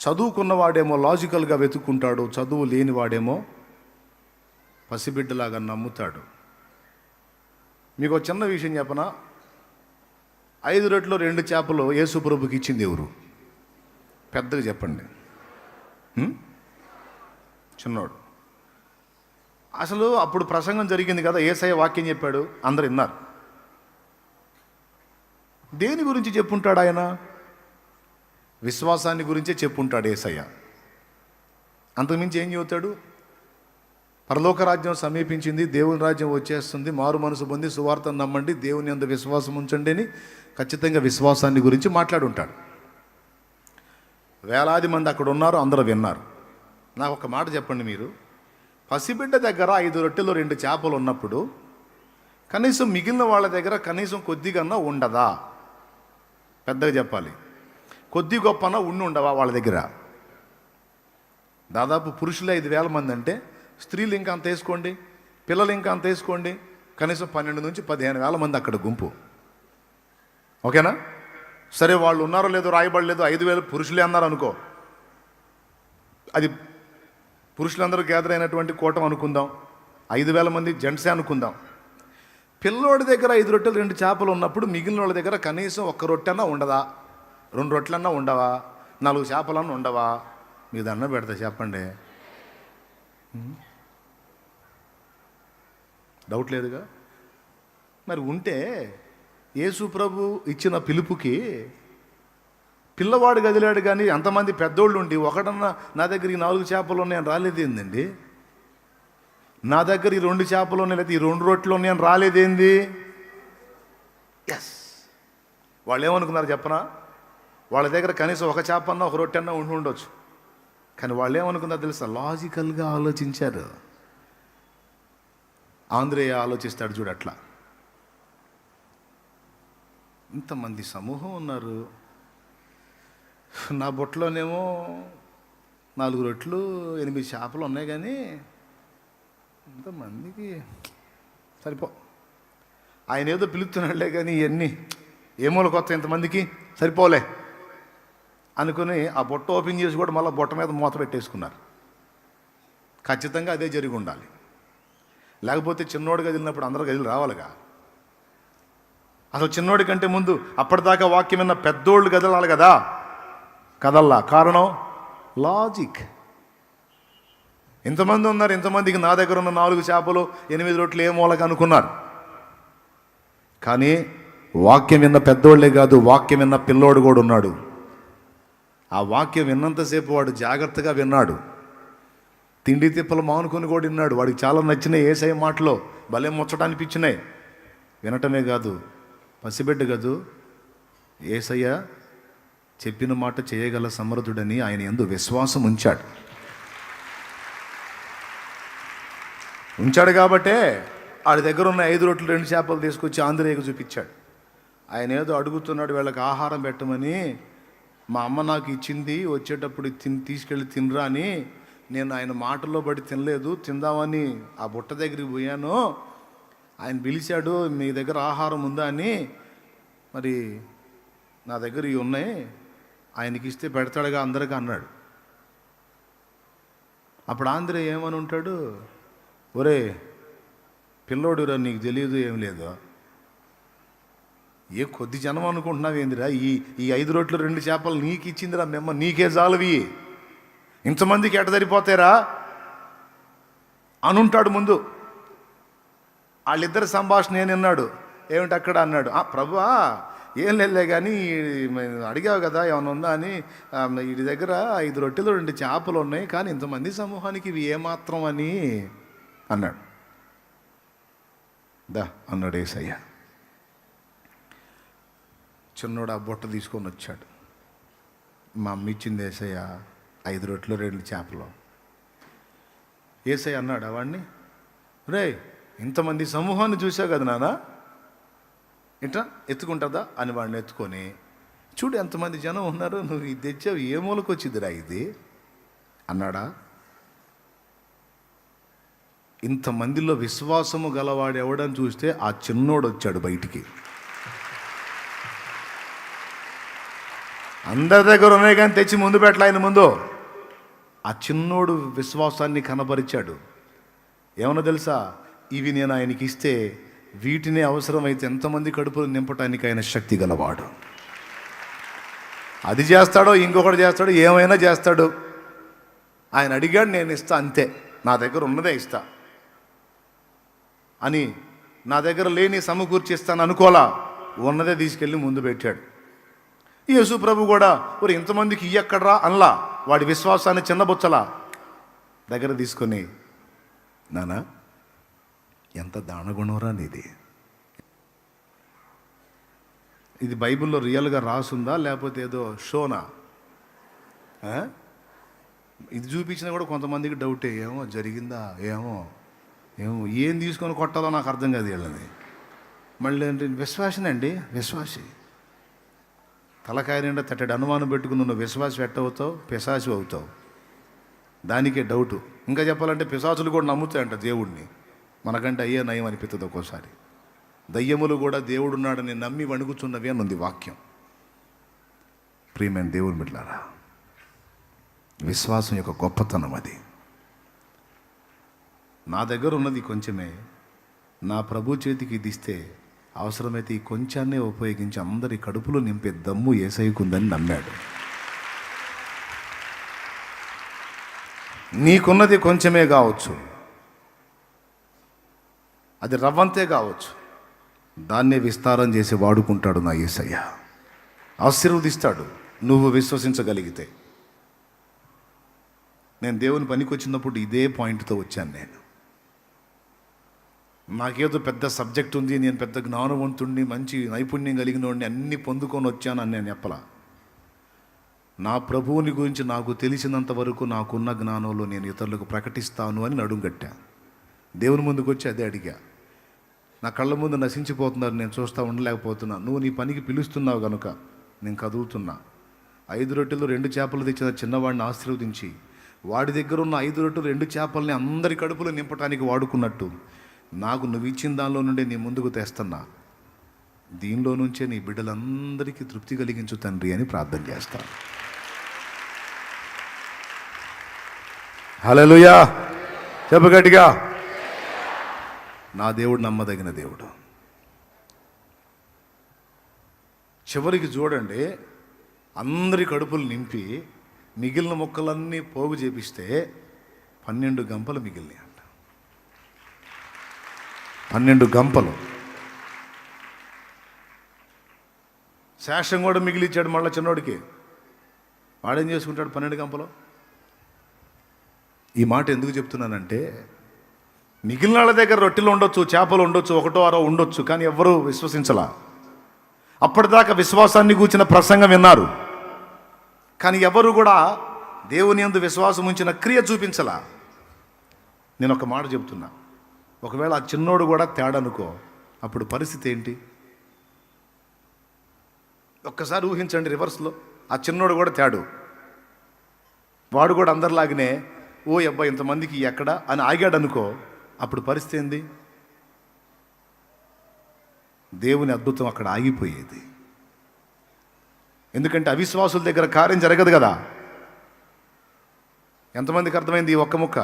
చదువుకున్నవాడేమో లాజికల్గా వెతుక్కుంటాడు, చదువు లేనివాడేమో పసిబిడ్డలాగా నమ్ముతాడు. మీకు ఒక చిన్న విషయం చెప్పనా? 5 రొట్టెలు 2 చేపలు యేసు ప్రభుకి ఇచ్చింది ఎవరు? పెద్దగా చెప్పండి. చిన్నోడు. అసలు అప్పుడు ప్రసంగం జరిగింది కదా, యేసయ్య వాక్యం చెప్పాడు, అందరు విన్నారు. దేని గురించి చెప్పుంటాడు ఆయన? విశ్వాసాన్ని గురించే చెప్పుంటాడు యేసయ్య. అంతకుమించి ఏం చెబుతాడు? పరలోక రాజ్యం సమీపించింది, దేవుని రాజ్యం వచ్చేస్తుంది, మారు మనసు పొంది సువార్తను నమ్మండి, దేవుని యందు విశ్వాసం ఉంచండి అని ఖచ్చితంగా విశ్వాసాన్ని గురించి మాట్లాడుంటాడు. వేలాది మంది అక్కడ ఉన్నారు, అందరూ విన్నారు. నాకు ఒక మాట చెప్పండి, మీరు పసిబిడ్డ దగ్గర 5 రొట్టెలు 2 చేపలు ఉన్నప్పుడు కనీసం మిగిలిన వాళ్ళ దగ్గర కనీసం కొద్దిగా ఉండదా? పెద్దగా చెప్పాలి. కొద్ది గొప్పన ఉండవా వాళ్ళ దగ్గర? దాదాపు పురుషులే 5,000 మంది అంటే స్త్రీలు ఇంకా అంత వేసుకోండి, పిల్లలు ఇంకా అంత వేసుకోండి, కనీసం 12 నుంచి 15,000 మంది అక్కడ గుంపు. ఓకేనా? సరే, వాళ్ళు ఉన్నారో లేదో రాయబడలేదు, 5,000 పురుషులే అన్నారు అనుకో, అది పురుషులందరూ గ్యాదర్ అయినటువంటి కూటం అనుకుందాం, 5,000 మంది జెంట్సే అనుకుందాం. పిల్లోడి దగ్గర 5 రొట్టెలు 2 చేపలు ఉన్నప్పుడు మిగిలిన వాళ్ళ దగ్గర కనీసం 1 రొట్టెన్నా ఉండదా? 2 రొట్టెలన్నా ఉండవా? 4 చేపలన్నా ఉండవా? మీకు దండం పెడతా చెప్పండి. డౌట్ లేదుగా? మరి ఉంటే యేసు ప్రభు ఇచ్చిన పిలుపుకి పిల్లవాడు కదిలాడు, కానీ అంతమంది పెద్దోళ్ళు ఉండి ఒకడన్నా నా దగ్గర ఈ 4 చేపలు ఉన్నాయని రాలేదేందండి? నా దగ్గర ఈ 2 చేపలు ఉన్నాయి, లేకపోతే ఈ 2 రొట్టెలు ఉన్నాయని రాలేదేంది? ఎస్, వాళ్ళు ఏమనుకున్నారు చెప్పనా? వాళ్ళ దగ్గర కనీసం 1 చేప అన్నా 1 రొట్టె అన్నా ఉండొచ్చు. కానీ వాళ్ళు ఏమనుకున్నారు తెలుసా? లాజికల్గా ఆలోచించారు. ఆంధ్రేయ ఆలోచిస్తాడు చూడు, అట్లా ఇంతమంది సమూహం ఉన్నారు, నా బొట్టలోనేమో 4 రొట్టెలు 8 చేపలు ఉన్నాయి, కానీ ఇంతమందికి సరిపో. ఆయన ఏదో పిలుస్తున్నాడులే, కానీ ఇవన్నీ ఏమోలు కొత్త ఇంతమందికి సరిపోలే అనుకుని ఆ బొట్ట ఓపెన్ చేసి కూడా మళ్ళీ బొట్ట మీద మూత పెట్టేసుకున్నారు. ఖచ్చితంగా అదే జరిగి ఉండాలి. లేకపోతే చిన్నోడు గదిలినప్పుడు అందరూ గదిలి రావాలిగా. అసలు చిన్నోడి కంటే ముందు అప్పటిదాకా వాక్యం విన్న పెద్దోళ్ళు కదలాలి కదా, కదల్లా. కారణం లాజిక్. ఇంతమంది ఉన్నారు, ఇంతమందికి నా దగ్గర ఉన్న 4 చేపలు 8 రొట్టెలు ఏ మూలక అనుకున్నారు. కానీ వాక్యం విన్న పెద్దోళ్ళే కాదు, వాక్యం విన్న పిల్లోడు కూడా ఉన్నాడు. ఆ వాక్యం విన్నంతసేపు వాడు జాగ్రత్తగా విన్నాడు, తిండి తిప్పలు మానుకొని కూడా విన్నాడు. వాడికి చాలా నచ్చినాయి యేసయ్య మాటలో, భలే ముచ్చట అనిపించినాయి. వినటమే కాదు, పసిబిడ్డ కాదు, యేసయ్య చెప్పిన మాట చేయగల సమర్థుడని ఆయన యందు విశ్వాసం ఉంచాడు కాబట్టే వాడి దగ్గర ఉన్న 5 రొట్టెలు 2 చేపలు తీసుకొచ్చి ఆంధ్రేయకు చూపించాడు. ఆయన ఏదో అడుగుతున్నాడు, వీళ్ళకి ఆహారం పెట్టమని, మా అమ్మ నాకు ఇచ్చింది, వచ్చేటప్పుడు తీసుకెళ్ళి తినరా అని. నేను ఆయన మాటల్లో పడి తినలేదు, తిందామని ఆ బుట్ట దగ్గరికి పోయాను. ఆయన పిలిచాడు, మీ దగ్గర ఆహారం ఉందా అని. మరి నా దగ్గర ఇవి ఉన్నాయి, ఆయనకి ఇస్తే పెడతాడుగా అందరికీ అన్నాడు. అప్పుడు ఆంధ్రే ఏమని ఉంటాడు? ఒరే పిల్లోడురా, నీకు తెలియదు ఏం లేదు, ఏ కొద్ది జనం అనుకుంటున్నావు ఏందిరా? ఈ 5 రొట్టెలు 2 చేపలు నీకు ఇచ్చిందిరా మేమ్మ, నీకే జాలవి, ఇంతమందికి ఎట సరిపోతారా అని ఉంటాడు ముందు. వాళ్ళిద్దరి సంభాషణ నేను విన్నాడు. ఏమిటి అక్కడ అన్నాడు, ప్రభువా ఏం లేదులే, కానీ అడిగావు కదా ఏమైనా ఉందా అని, వీడి దగ్గర 5 రొట్టెలు 2 చేపలు ఉన్నాయి, కానీ ఇంతమంది సమూహానికి ఇవి ఏమాత్రం అని అన్నాడు. దా అన్నాడు యేసయ్య. చిన్నోడు ఆ బుట్ట తీసుకొని వచ్చాడు. మా అమ్మ ఇచ్చింది యేసయ్య 5 రొట్టెలు 2 చేపలు. యేసయ్య అన్నాడు వాడిని, రే ఇంతమంది సమూహాన్ని చూసావు కదా నాన్న, ఇట్లా ఎత్తుకుంటుందా అని వాడిని ఎత్తుకొని, చూడు ఎంతమంది జనం ఉన్నారు, నువ్వు ఇది తెచ్చావు, ఏ మూలకు వచ్చిందిరా ఇది అన్నాడా? ఇంతమందిలో విశ్వాసము గలవాడు ఎవడని చూస్తే ఆ చిన్నోడు వచ్చాడు బయటికి. అందరి దగ్గర ఉన్నాయి కానీ తెచ్చి ముందు పెట్టలే ఆయన ముందు. ఆ చిన్నోడు విశ్వాసాన్ని కనబరిచాడు. ఏమన్నా తెలుసా, ఇవి నేను ఆయనకి ఇస్తే వీటిని అవసరమైతే ఎంతమంది కడుపులు నింపటానికి ఆయన శక్తి గలవాడు. అది చేస్తాడో ఇంకొకటి చేస్తాడో ఏమైనా చేస్తాడు. ఆయన అడిగాడు, నేను ఇస్తా అంతే, నా దగ్గర ఉన్నదే ఇస్తా అని. నా దగ్గర లేని సమకూర్చి ఇస్తాను అనుకోలా, ఉన్నదే తీసుకెళ్ళి ముందు పెట్టాడు. యేసు ప్రభు కూడా మరి ఇంతమందికి ఇయ్యక్కడరా అనలా, వాడి విశ్వాసాన్ని చిన్నబుచ్చలా దగ్గర తీసుకొని, నానా ఎంత దానగుణంరా నీది. ఇది బైబిల్లో రియల్గా రాసుందా లేకపోతే ఏదో షోనా? ఇది చూపించినా కూడా కొంతమందికి డౌటే, ఏమో జరిగిందా ఏమో ఏమో ఏం తీసుకొని కొట్టాలో నాకు అర్థం కాదు వీళ్ళని. మళ్ళీ అంటే విశ్వాసనండి, విశ్వాసి తలకాయ నిండా తట్టడి అనుమానం పెట్టుకుని నువ్వు విశ్వాసం ఎట్టవుతావు, పిశాచి అవుతావు. దానికే డౌటు. ఇంకా చెప్పాలంటే పిశాచులు కూడా నమ్ముతాయంట దేవుడిని, మనకంటే అయ్యే నయం అనిపిస్తుంది ఒక్కోసారి. దయ్యములు కూడా దేవుడున్నాడని నమ్మి వణుకుచున్నవి అని ఉంది వాక్యం. ప్రియమైన దేవుని బిడ్డలారా, విశ్వాసం యొక్క గొప్పతనం అది. నా దగ్గర ఉన్నది కొంచెమే, నా ప్రభు చేతికి ఇది ఇస్తే అవసరమైతే ఈ కొంచాన్నే ఉపయోగించి అందరి కడుపులో నింపే దమ్ము యేసయ్యకుందని నమ్మాడు. నీకున్నది కొంచెమే కావచ్చు, అది రవ్వంతే కావచ్చు, దాన్నే విస్తారం చేసి వాడుకుంటాడు నా యేసయ్య. ఆశీర్వదిస్తాడు నువ్వు విశ్వసించగలిగితే. నేను దేవుని పనికి వచ్చినప్పుడు ఇదే పాయింట్తో వచ్చాను. నేను నాకేదో పెద్ద సబ్జెక్ట్ ఉంది, నేను పెద్ద జ్ఞానవంతుడిని, మంచి నైపుణ్యం కలిగిన వాడిని, అన్నీ పొందుకొని వచ్చానని నేను చెప్పలా. నా ప్రభువుని గురించి నాకు తెలిసినంత వరకు నాకున్న జ్ఞానంలో నేను ఇతరులకు ప్రకటిస్తాను అని నడుంగట్టా. దేవుని ముందుకు వచ్చి అదే అడిగా. నా కళ్ళ ముందు నశించిపోతున్నారు, నేను చూస్తూ ఉండలేకపోతున్నా. నువ్వు నీ పనికి పిలుస్తున్నావు కనుక నేను కదులుతున్నా. 5 రొట్టెలు 2 చేపలు తెచ్చిన చిన్నవాడిని ఆశీర్వదించి వాడి దగ్గర ఉన్న 5 రొట్టెలు 2 చేపల్ని అందరి కడుపులో నింపడానికి వాడుకున్నట్టు నాకు నువ్వు ఇచ్చిన దానిలో నుండే నీ ముందుకు తెస్తున్నా. దీనిలో నుంచే నీ బిడ్డలందరికీ తృప్తి కలిగించు తండ్రి అని ప్రార్థన చేస్తాను. హల్లెలూయా, చెప్పు గట్టిగా. నా దేవుడు నమ్మదగిన దేవుడు. చివరికి చూడండి, అందరి కడుపులు నింపి మిగిలిన మొక్కలన్నీ పోగు చేపిస్తే 12 గంపలు మిగిలినాయి అంట. 12 గంపలు. శేషం కూడా మిగిలిచ్చాడు మళ్ళీ చిన్నోడికి. వాడేం చేసుకుంటాడు 12 గంపలు? ఈ మాట ఎందుకు చెప్తున్నానంటే, మిగిలిన వాళ్ళ దగ్గర రొట్టెలు ఉండొచ్చు, చేపలు ఉండొచ్చు, 1 2 ఉండొచ్చు, కానీ ఎవ్వరూ విశ్వసించలా. అప్పటిదాకా విశ్వాసాన్ని కూర్చిన ప్రసంగం విన్నారు, కానీ ఎవరు కూడా దేవుని యందు విశ్వాసం ఉంచిన క్రియ చూపించలా. నేను ఒక మాట చెప్తున్నా, ఒకవేళ ఆ చిన్నోడు కూడా తేడనుకో, అప్పుడు పరిస్థితి ఏంటి? ఒక్కసారి ఊహించండి రివర్స్లో. ఆ చిన్నోడు కూడా తేడు, వాడు కూడా అందరిలాగానే ఓ అబ్బాయి ఇంతమందికి ఎక్కడ అని ఆగాడు అనుకో, అప్పుడు పరిస్థితి ఏంది? దేవుని అద్భుతం అక్కడ ఆగిపోయేది. ఎందుకంటే అవిశ్వాసుల దగ్గర కార్యం జరగదు కదా. ఎంతమందికి అర్థమైంది ఈ ఒక్క ముక్క?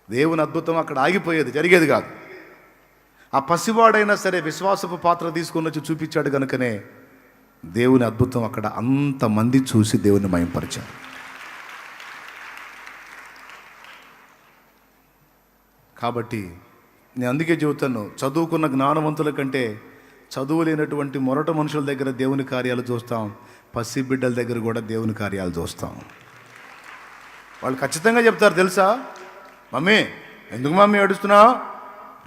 దేవుని అద్భుతం అక్కడ ఆగిపోయేది, జరిగేది కాదు. ఆ పసివాడైనా సరే విశ్వాసపు పాత్ర తీసుకొని వచ్చి చూపించాడు కనుకనే దేవుని అద్భుతం అక్కడ అంతమంది చూసి దేవుని మహింపరిచారు. కాబట్టి నేను అందుకే చెబుతాను, చదువుకున్న జ్ఞానవంతుల కంటే చదువు లేనటువంటి మొరట మనుషుల దగ్గర దేవుని కార్యాలు చూస్తాం, పసి బిడ్డల దగ్గర కూడా దేవుని కార్యాలు చూస్తాం. వాళ్ళు ఖచ్చితంగా చెప్తారు తెలుసా, మమ్మీ ఎందుకు మమ్మీ ఏడుస్తున్నావు,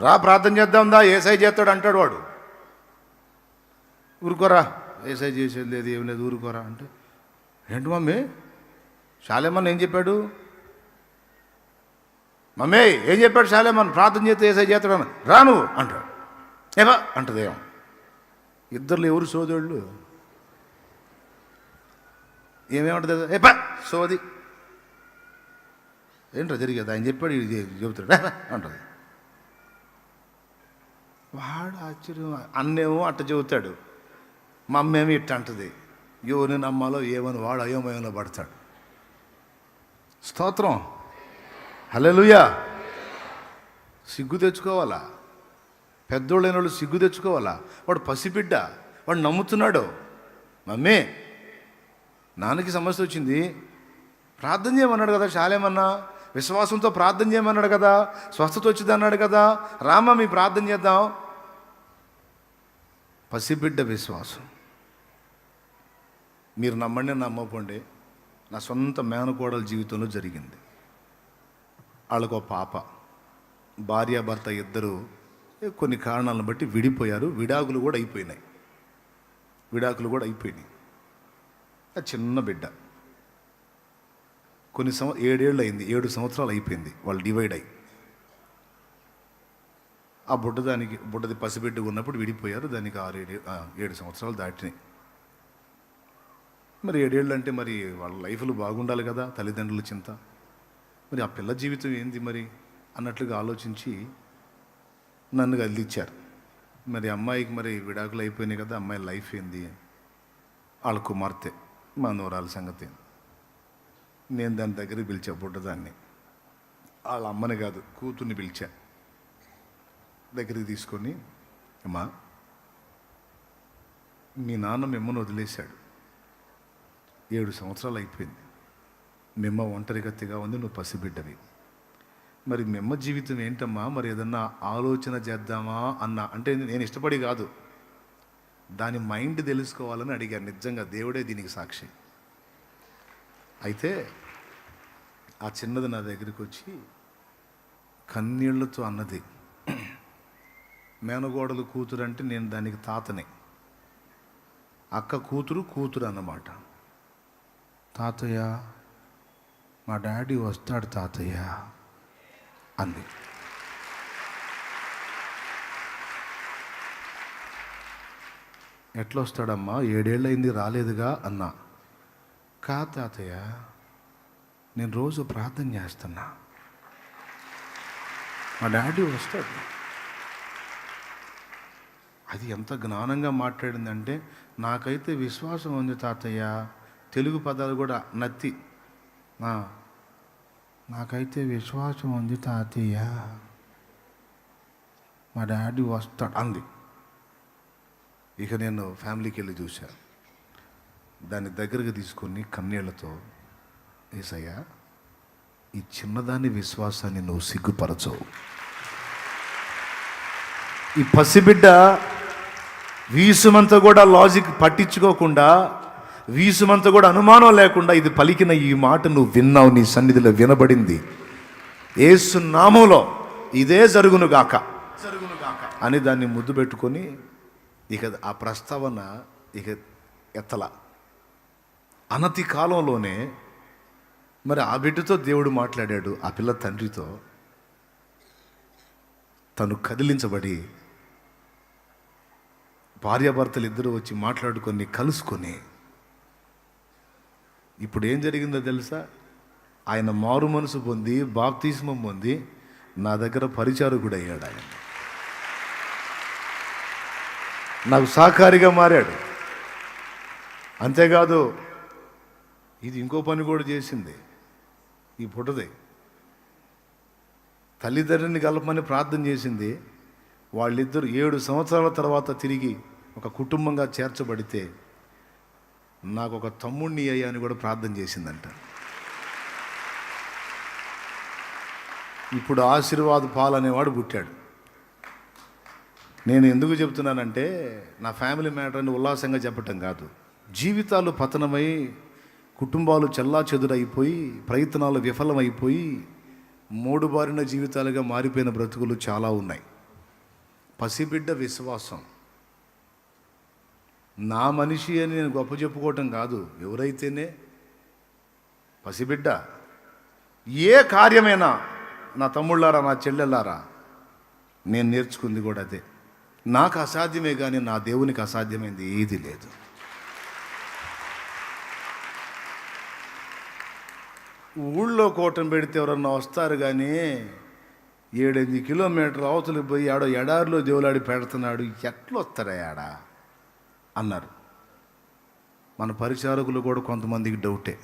రా ప్రార్థన చేద్దాందా, ఏసై చేస్తాడు అంటాడు వాడు. ఊరుకోరా, ఏసై చేసేది లేదు ఏం లేదు, ఊరుకోరా అంటే, ఏంటి మమ్మీ శాలేమన్ ఏం చెప్పాడు, మమ్మీ ఏం చెప్పాడు శాలేమన్, ప్రార్థన చేస్తే ఏసై చేస్తాడు రా నువ్వు అంటాడు. ఏవా అంటది. ఏమో ఇద్దరులు ఎవరు సోదరుళ్ళు? ఏమేమంటుంది? ఏపా సోది ఏంటో జరిగేది, ఆయన చెప్పాడు ఇది చెబుతాడు అంటుంది. వాడు ఆశ్చర్యం, అన్నేమో అట్ట చెబుతాడు, మా అమ్మేమో ఇట్ట అంటుంది. ఎవరిని నమ్మాలో ఏమని వాడు అయోమయంలో పడతాడు. స్తోత్రం, హల్లెలూయా. సిగ్గు తెచ్చుకోవాలా, పెద్దోళ్ళైన వాళ్ళు సిగ్గు తెచ్చుకోవాలా. వాడు పసిబిడ్డ, వాడు నమ్ముతున్నాడు. మమ్మీ నాన్నకి సమస్య వచ్చింది, ప్రార్థన చేయమన్నాడు కదా, చాలేమన్నా విశ్వాసంతో ప్రార్థన చేయమన్నాడు కదా, స్వస్థత వచ్చింది అన్నాడు కదా, రామ మీ ప్రార్థన చేద్దాం. పసిబిడ్డ విశ్వాసం. మీరు నమ్మండి నమ్మకండి, నా సొంత మేనకోడల జీవితంలో జరిగింది. వాళ్ళకు ఒక పాప, భార్యాభర్త ఇద్దరు కొన్ని కారణాలను బట్టి విడిపోయారు. విడాకులు కూడా అయిపోయినాయి. ఆ చిన్న బిడ్డ కొన్ని 7 ఏళ్ళు అయింది, 7 సంవత్సరాలు అయిపోయింది వాళ్ళు డివైడ్ అయ్యి. ఆ బుడ్డది పసిబిడ్డ ఉన్నప్పుడు విడిపోయారు. దానికి 7 సంవత్సరాలు దాటినాయి. మరి 7 ఏళ్ళు అంటే మరి వాళ్ళ లైఫ్లు బాగుండాలి కదా, తల్లిదండ్రుల చింత. మరి ఆ పిల్ల జీవితం ఏంది మరి అన్నట్లుగా ఆలోచించి నన్ను కదిలిచ్చారు. మరి అమ్మాయికి మరి విడాకులు అయిపోయినాయి కదా, అమ్మాయి లైఫ్ ఏంది, వాళ్ళ కుమార్తె మా నోరాల సంగతి. నేను దాని దగ్గరికి పిలిచా, బుడ్డదాన్ని, వాళ్ళ అమ్మని కాదు కూతుర్ని పిలిచా. దగ్గరికి తీసుకొని, అమ్మా మీ నాన్న మిమ్మల్ని వదిలేశాడు, 7 సంవత్సరాలు అయిపోయింది, మిమ్మ ఒంటరిగతిగా ఉంది, నువ్వు పసిబిడ్డవి. మరి మిమ్మ జీవితం ఏంటమ్మా, మరి ఏదన్నా ఆలోచన చేద్దామా అన్నా. అంటే నేను ఇష్టపడి కాదు, దాని మైండ్ తెలుసుకోవాలని అడిగాను. నిజంగా దేవుడే దీనికి సాక్షి. అయితే ఆ చిన్నది నా దగ్గరికి వచ్చి కన్నీళ్లతో అన్నది, మేనగోడలు కూతురు అంటే నేను దానికి తాతనే, అక్క కూతురు అన్నమాట. తాతయ్య మా డాడీ వస్తాడు తాతయ్య అంది. ఎట్లా వస్తాడమ్మా, 7 ఏళ్ళు అయింది రాలేదుగా అన్నా. కా తాతయ్య నేను రోజు ప్రార్థన చేస్తున్నా, మా డాడీ వస్తాడు. అది ఎంత జ్ఞానంగా మాట్లాడిందంటే, నాకైతే విశ్వాసం ఉంది తాతయ్య, తెలుగు పదాలు కూడా నత్తి, నాకైతే విశ్వాసం ఉంది తాతయ్య, మా డాడీ వస్తాడు అంది. ఇక నేను ఫ్యామిలీకి వెళ్ళి చూశా. దాన్ని దగ్గరకు తీసుకొని కన్నీళ్లతో, యేసయ్యా ఈ చిన్నదాని విశ్వాసాన్ని నువ్వు సిగ్గుపరచవు. ఈ పసిబిడ్డ వీసుమంతా కూడా లాజిక్ పట్టించుకోకుండా, వీసుమంతా కూడా అనుమానం లేకుండా ఇది పలికిన ఈ మాట నువ్వు విన్నావు, నీ సన్నిధిలో వినబడింది. యేసు నామములో ఇదే జరుగునుగాక అని దాన్ని ముద్దు పెట్టుకొని ఇక ఆ ప్రస్తావన ఇక ఎత్తల. అనతి కాలంలోనే మరి ఆ బిడ్డతో దేవుడు మాట్లాడాడు. ఆ పిల్ల తండ్రితో తను కదిలించబడి భార్యాభర్తలు ఇద్దరు వచ్చి మాట్లాడుకొని కలుసుకొని, ఇప్పుడు ఏం జరిగిందో తెలుసా, ఆయన మారు మనసు పొంది బాప్తిస్మం పొంది నా దగ్గర పరిచారకుడు అయ్యాడు. ఆయన నాకు సహకారిగా మారాడు. అంతేకాదు ఇది ఇంకో పని కూడా చేసింది. ఈ పుట్టది తల్లిదండ్రిని కలపమని ప్రార్థన చేసింది. వాళ్ళిద్దరు 7 సంవత్సరాల తర్వాత తిరిగి ఒక కుటుంబంగా చేర్చబడితే నాకు ఒక తమ్ముడిని అయ్యా అని కూడా ప్రార్థన చేసిందంట. ఇప్పుడు ఆశీర్వాద పాల్ అనేవాడు పుట్టాడు. నేను ఎందుకు చెప్తున్నానంటే, నా ఫ్యామిలీ మ్యాటర్ని ఉల్లాసంగా చెప్పటం కాదు. జీవితాలు పతనమై, కుటుంబాలు చెల్లాచెదురైపోయి, ప్రయత్నాలు విఫలమైపోయి, మూడుబారిన జీవితాలుగా మారిపోయిన బ్రతుకులు చాలా ఉన్నాయి. పసిబిడ్డ విశ్వాసం. నా మనిషి అని నేను గొప్ప చెప్పుకోవటం కాదు, ఎవరైతేనే పసిబిడ్డ. ఏ కార్యమైనా నా తమ్ముళ్ళారా, నా చెల్లెళ్ళారా, నేను నేర్చుకుంది కూడా అదే. నాకు అసాధ్యమే కానీ నా దేవునికి అసాధ్యమైంది ఏది లేదు. ఊళ్ళో కోటం పెడితే ఎవరన్నా వస్తారు కానీ 7-8 కిలోమీటర్ల అవతలికి పోయి ఆడో ఎడారిలో దేవులాడి పెడుతున్నాడు, ఎట్లా వస్తారా ఆడ అన్నారు. మన పరిచారకులు కూడా కొంతమందికి డౌటే.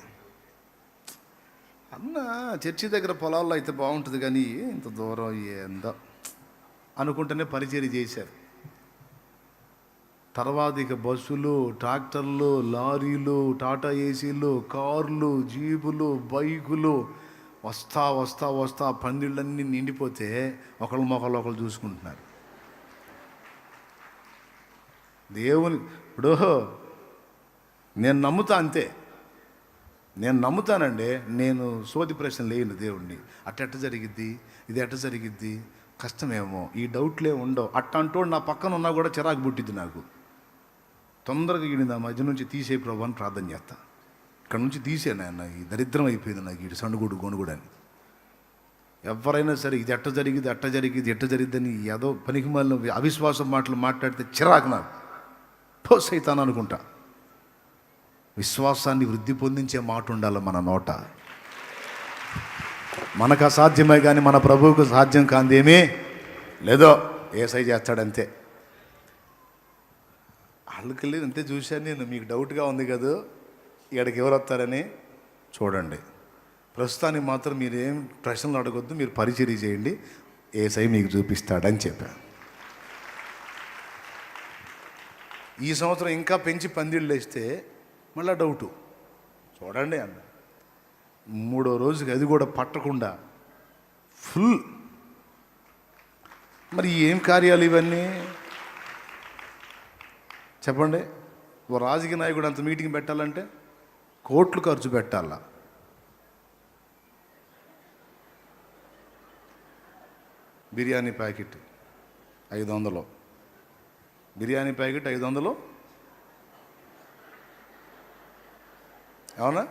అన్న చర్చి దగ్గర పొలాల్లో అయితే బాగుంటుంది కానీ ఇంత దూరం ఏందో అనుకుంటేనే పరిచర్య చేశారు. తర్వాత ఇక బస్సులు, ట్రాక్టర్లు, లారీలు, టాటా ఏసీలు, కార్లు, జీపులు, బైకులు వస్తా వస్తా వస్తా పందిళ్ళన్నీ నిండిపోతే ఒకళ్ళు చూసుకుంటున్నారు. దేవుని ఇప్పుడు నేను నమ్ముతా అంతే, నేను నమ్ముతానండి. నేను సోది ప్రశ్నలు లేను దేవుణ్ణి. అట్ట జరిగిద్ది, ఇది ఎట్ట జరిగిద్ది, కష్టమేమో, ఈ డౌట్లే ఉండవు. అట్టంటోడు నా పక్కన ఉన్నా కూడా చిరాకు పుట్టిద్ది నాకు. తొందరగా ఈయన నా మధ్య నుంచి తీసే ప్రభు అని ప్రార్థన చేస్తా. ఇక్కడ నుంచి తీసే నాయన, ఈ దరిద్రం అయిపోయింది నాకు, ఈ సండుగుడు గొనుగుడు అని. ఎవరైనా సరే ఇది ఎట్ట జరిగింది, అట్ట జరిగింది, ఎట్ట జరిగిద్దని ఏదో పనికి మళ్ళీ అవిశ్వాసం మాటలు మాట్లాడితే చిరాకు నాకు. పోస్ అవుతాను అనుకుంటా. విశ్వాసాన్ని వృద్ధి పొందించే మాట ఉండాలి మన నోట. మనకు అసాధ్యమే కానీ మన ప్రభువుకు సాధ్యం కాందేమీ లేదో, ఏసై చేస్తాడంతే. వాళ్ళకి అంతే చూశాను నేను. మీకు డౌట్గా ఉంది కదా ఇక్కడికి ఎవరు వస్తారని చూడండి. ప్రస్తుతానికి మాత్రం మీరేం ప్రశ్నలు అడగొద్దు, మీరు పరిచర్య చేయండి, ఏసై మీకు చూపిస్తాడని చెప్పాను. ఈ సంవత్సరం ఇంకా పెంచి పందిళ్ళు వేస్తే మళ్ళీ డౌటు. చూడండి అన్న, 3వ రోజుకి అది కూడా పట్టకుండా ఫుల్. మరి ఏం కార్యాలు ఇవన్నీ చెప్పండి. ఓ రాజకీయ నాయకుడు అంత మీటింగ్ పెట్టాలంటే కోట్లు ఖర్చు పెట్టాల. బిర్యానీ ప్యాకెట్ 500, బిర్యానీ ప్యాకెట్ 500, అవునా?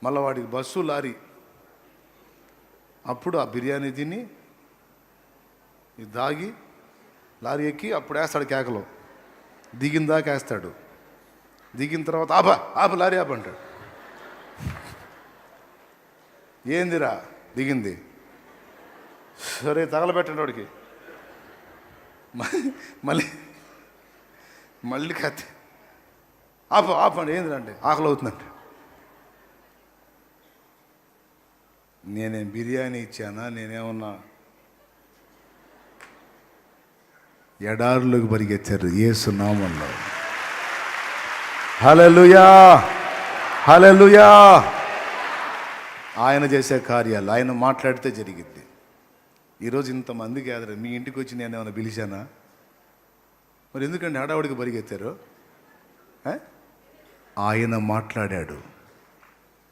మళ్ళీ వాడికి బస్సు, లారీ. అప్పుడు ఆ బిర్యానీ తిని దాగి లారీ ఎక్కి అప్పుడు వేస్తాడు కేకలు. దిగిన దాకా వేస్తాడు. దిగిన తర్వాత ఆప లారీ ఆప అంటాడు. ఏందిరా దిగింది, సరే తగలబెట్టండి వాడికి. మళ్ళీ కత్తి ఆపండి, ఏందిరండి ఆకలి అవుతుందంటే. నేనేం బిర్యానీ ఇచ్చానా? నేనేమన్నా ఎడారులోకి పరిగెత్తారు యేసు నామములో. హల్లెలూయా, హల్లెలూయా. ఆయన చేసే కార్యాలు ఆయన మాట్లాడితే జరిగిద్ది. ఈరోజు ఇంతమంది గ్యాదర్, మీ ఇంటికి వచ్చి నేను ఏమైనా పిలిచానా? మరి ఎందుకంటే హడావుడికి పరిగెత్తారు? ఆయన మాట్లాడాడు.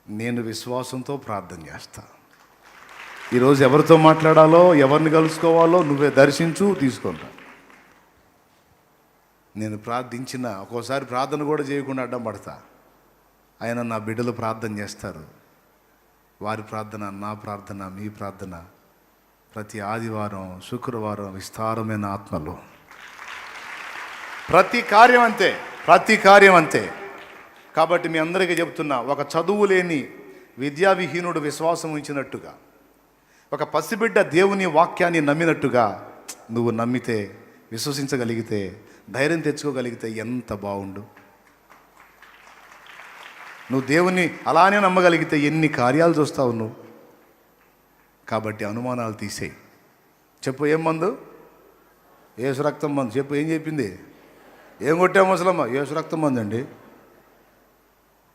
నేను విశ్వాసంతో ప్రార్థన చేస్తా. ఈరోజు ఎవరితో మాట్లాడాలో, ఎవరిని కలుసుకోవాలో నువ్వే దర్శించు, తీసుకుంటా. నేను ప్రార్థించిన ఒక్కోసారి ప్రార్థన కూడా చేయకుండా అడ్డం పడతా. ఆయన నా బిడ్డలు ప్రార్థన చేస్తారు. వారి ప్రార్థన, నా ప్రార్థన, మీ ప్రార్థన ప్రతి ఆదివారం, శుక్రవారం విస్తారమైన ఆత్మలో. ప్రతి కార్యం అంతే. కాబట్టి మీ అందరికీ చెప్తున్నా, ఒక చదువు లేని విద్యావిహీనుడు విశ్వాసం ఉంచినట్టుగా, ఒక పసిబిడ్డ దేవుని వాక్యాన్ని నమ్మినట్టుగా నువ్వు నమ్మితే, విశ్వసించగలిగితే, ధైర్యం తెచ్చుకోగలిగితే ఎంత బాగుండు. నువ్వు దేవుని అలానే నమ్మగలిగితే ఎన్ని కార్యాలు చూస్తావు నువ్వు. కాబట్టి అనుమానాలు తీసేయి. చెప్పు, ఏం మందు? యేసు రక్తం మందు. చెప్పు, ఏం చెప్పింది? ఏం కొట్టాము ముసలమ్మ? యేసు రక్తం మందు అండి.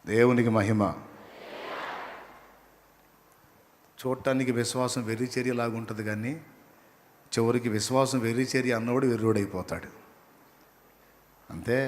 దేవునికి మహిమ. చూడటానికి విశ్వాసం వెర్రిచర్యలాగా ఉంటుంది, కానీ చివరికి విశ్వాసం వెర్రిచర్య అన్నవాడు వెర్రోడైపోతాడు. అంతే.